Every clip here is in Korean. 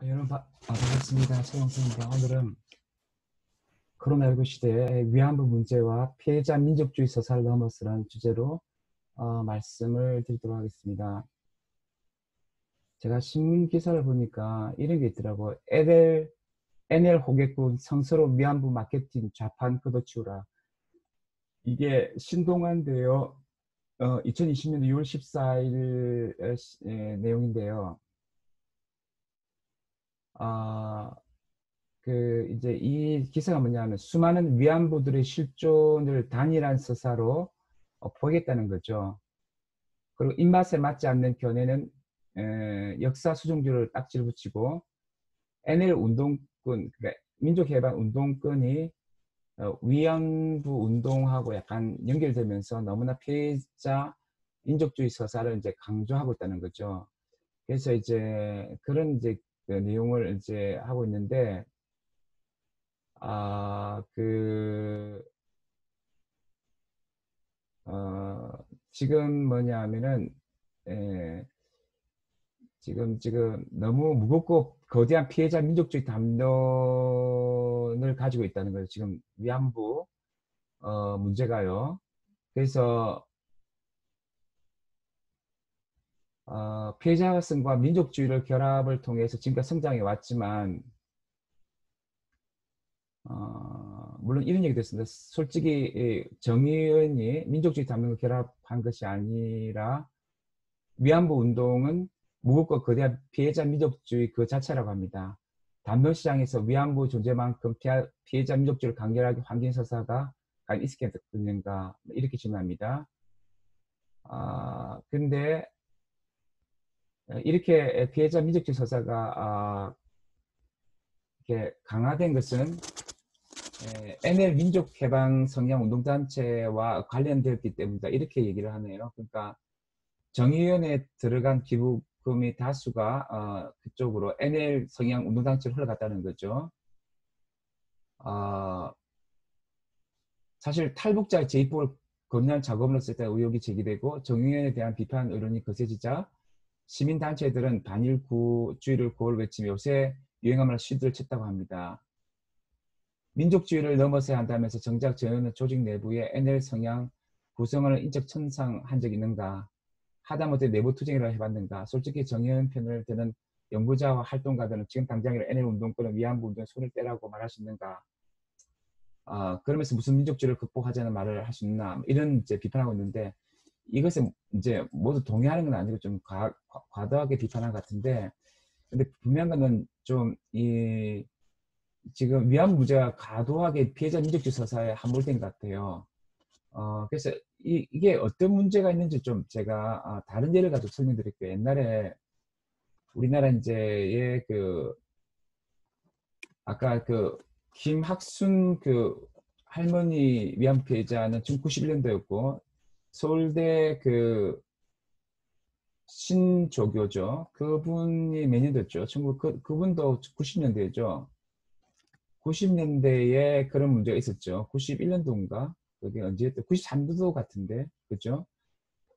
여러분 반갑습니다. 최영수입니다. 오늘은 코로나19 시대의 위안부 문제와 피해자 민족주의 서사를 넘어서라는 주제로 말씀을 드리도록 하겠습니다. 제가 신문 기사를 보니까 이런 게 있더라고. NL 호객군 성서로 위안부 마케팅 좌판 걷어치우라. 이게 신동아인데요. 2020년 6월 14일 내용인데요. 이제 이 기사가 뭐냐면 수많은 위안부들의 실존을 단일한 서사로 보이겠다는 거죠. 그리고 입맛에 맞지 않는 견해는 역사 수종주를 딱지를 붙이고 NL 운동권, 그러니까 민족해방운동권이 위안부 운동하고 약간 연결되면서 너무나 피해자 민족주의 서사를 이제 강조하고 있다는 거죠. 그래서 이제 그런 이제 그 내용을 이제 하고 있는데 아, 그, 어, 지금 뭐냐 하면은, 에, 지금 너무 무겁고 거대한 피해자 민족주의 담론을 가지고 있다는 거예요. 지금 위안부, 문제가요. 그래서, 피해자성과 민족주의를 결합을 통해서 지금까지 성장해 왔지만, 물론 이런 얘기도 있습니다. 솔직히 정의원이 민족주의 담론을 결합한 것이 아니라 위안부 운동은 무겁고 거대한 피해자 민족주의 그 자체라고 합니다. 담론 시장에서 위안부 존재만큼 피해자 민족주의를 강렬하게 환긴 서사가 과연 있었겠는가 이렇게 질문합니다. 근데 이렇게 피해자 민족주의 서사가 이렇게 강화된 것은 NL 민족해방 성향 운동단체와 관련되었기 때문이다 이렇게 얘기를 하네요. 그러니까 정의위원회에 들어간 기부금이 다수가 그쪽으로 NL 성향 운동단체로 흘러갔다는 거죠. 사실 탈북자 재입국을 건의한 작업을 했을 때 의혹이 제기되고 정의위원회에 대한 비판 의론이 거세지자 시민단체들은 반일주의를 구호를 외치며 요새 유행하는 시도를 쳤다고 합니다. 민족주의를 넘어서야 한다면서 정작 저는 조직 내부에 NL 성향 구성원을 인적 천상한 적이 있는가? 하다못해 내부 투쟁이라 해봤는가? 솔직히 정의원 편을 드는 연구자와 활동가들은 지금 당장이라 NL 운동권은 위안부 운동에 손을 떼라고 말할 수 있는가? 그러면서 무슨 민족주의를 극복하자는 말을 할 수 있나? 이런 이제 비판하고 있는데 이것은 이제 모두 동의하는 건 아니고 좀 과도하게 비판한 것 같은데 근데 분명한 거는 좀 지금 위안부 문제가 과도하게 피해자 민족주의 서사에 함몰된 것 같아요. 그래서 이게 어떤 문제가 있는지 좀 제가 다른 예를 가지고 설명드릴게요. 옛날에 우리나라 이제의 아까 김학순 할머니 위안부 피해자는 1991년도였고 서울대 신조교죠. 그분이 몇 년도였죠? 그분도 90년대죠. 90년대에 그런 문제가 있었죠. 91년도인가? 그게 언제였죠? 93년도 같은데, 그죠?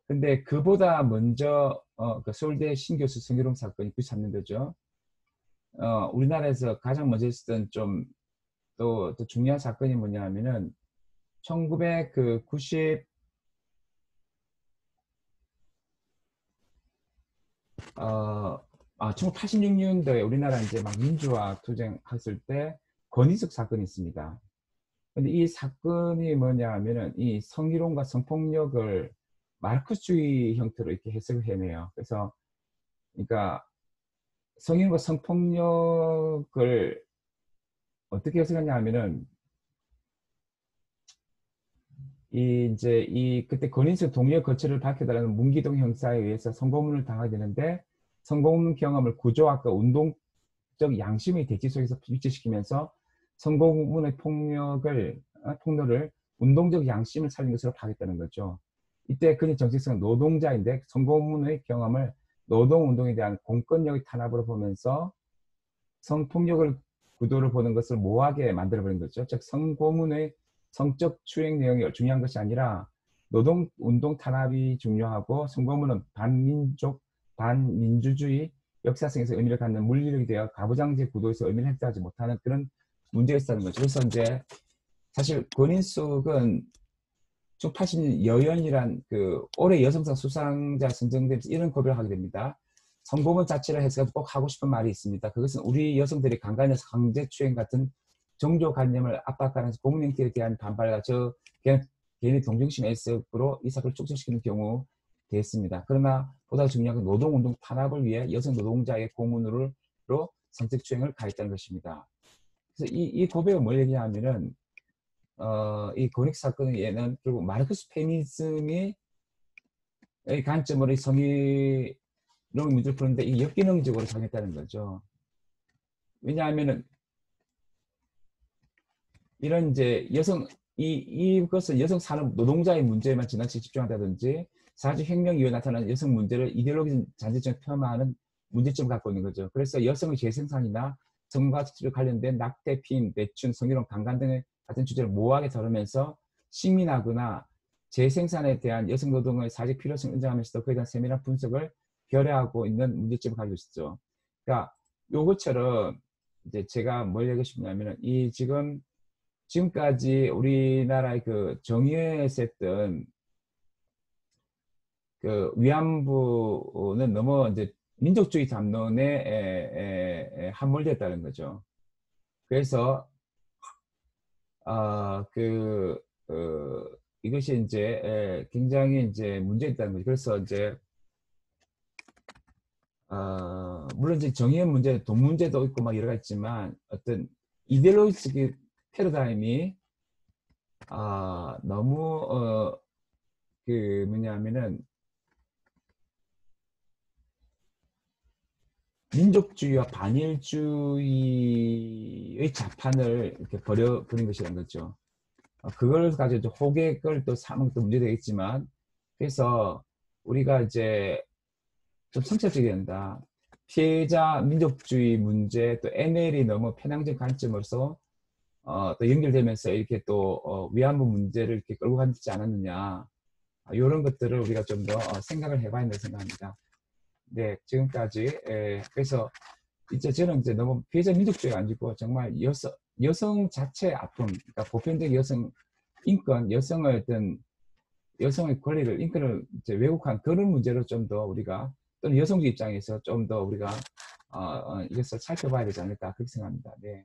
근데 그보다 먼저 그 서울대 신교수 성희롱 사건이 93년도죠. 우리나라에서 가장 먼저 있었던 좀 또 중요한 사건이 뭐냐 하면은 1990 1986년도에 우리나라 이제 막 민주화 투쟁했을 때 권위숙 사건이 있습니다. 근데 이 사건이 뭐냐 하면은 이 성희롱과 성폭력을 마르크스주의 형태로 이렇게 해석을 해내요. 그래서 그러니까 성희롱과 성폭력을 어떻게 해석하냐 하면은 그때 권인숙 동료 거처를 밝혀달라는 문기동 형사에 의해서 성고문을 당하게 되는데 성고문 경험을 구조학과 운동적 양심의 대치 속에서 위치시키면서 성고문의 폭로를 운동적 양심을 살린 것으로 파악했다는 거죠. 이때 그의 정체성은 노동자인데 성고문의 경험을 노동운동에 대한 공권력의 탄압으로 보면서 성폭력을 구도를 보는 것을 모호하게 만들어버린 거죠. 즉 성고문의 성적 추행 내용이 중요한 것이 아니라 노동운동 탄압이 중요하고 성고문은 반민족, 반민주주의, 역사성에서 의미를 갖는 물리력이 되어 가부장제 구도에서 의미를 획득하지 못하는 그런 문제가 있다는 거죠. 그래서 이제 사실 권인숙은 80년 여연이란 그 올해 여성상 수상자 선정되면서 이런 고백을 하게 됩니다. 성공원 자체를 해서 꼭 하고 싶은 말이 있습니다. 그것은 우리 여성들이 강간에서 강제추행 같은 종교관념을 압박하면서 공명태에 대한 반발과 저 개인의 동정심 애석으로 이 사건을 축소시키는 경우 되었습니다. 그러나 보다 중요한 건 노동운동 탄압을 위해 여성 노동자의 공문으로 선택추행을 가했다는 것입니다. 그래서 이 고백은 뭘 얘기하냐면은 이 권익 사건에는 결국 마르크스 페미니즘의 관점으로 성희롱 문제를 푸는데 이 역기능적으로 작용했다는 거죠. 왜냐하면은 이런 이제 이것을 여성 산업 노동자의 문제에만 지나치게 집중한다든지 사회혁명 이후에 나타나는 여성 문제를 이데올로기적 잔재점에 폄하하는 문제점을 갖고 있는 거죠. 그래서 여성의 재생산이나 성과 지수에 관련된 낙태, 피임, 매춘, 성희롱, 강간 등의 같은 주제를 모호하게 다루면서 식민하거나 재생산에 대한 여성 노동의 사회적 필요성을 인정하면서도 그에 대한 세밀한 분석을 결여하고 있는 문제점을 가지고 있었죠. 그러니까 요것처럼 이제 제가 뭘 얘기하고 싶냐면은 이 지금까지 우리나라의 그 정의회에서 했던 그 위안부는 너무 이제 민족주의 담론에 함몰됐다는 거죠. 그래서 이것이 이제 굉장히 이제 문제있다는 거죠. 그래서 이제 물론 이제 정의의 문제, 돈 문제도 있고 막 여러 가지 있지만 어떤 이데올로기적 패러다임이 너무 그 뭐냐면은 민족주의와 반일주의의 자판을 이렇게 버린 것이라는 거죠. 그걸 가지고 호객을 또 삼은 것도 문제되겠지만, 그래서 우리가 이제 좀 성찰적이 된다. 피해자 민족주의 문제, 또 NL이 너무 편향적 관점으로서 또 연결되면서 이렇게 또 위안부 문제를 이렇게 끌고 가지 않았느냐. 이런 것들을 우리가 좀 더 생각을 해봐야 된다고 생각합니다. 네, 지금까지 그래서 이제 저는 이제 너무 피해자 민족주의가 아니고 정말 여성 자체의 아픔, 그러니까 보편적 여성 인권, 여성의 권리를 인권을 이제 왜곡한 그런 문제로 좀 더 우리가 또는 여성주 입장에서 좀 더 우리가 이것을 살펴봐야 되지 않을까 그렇게 생각합니다. 네.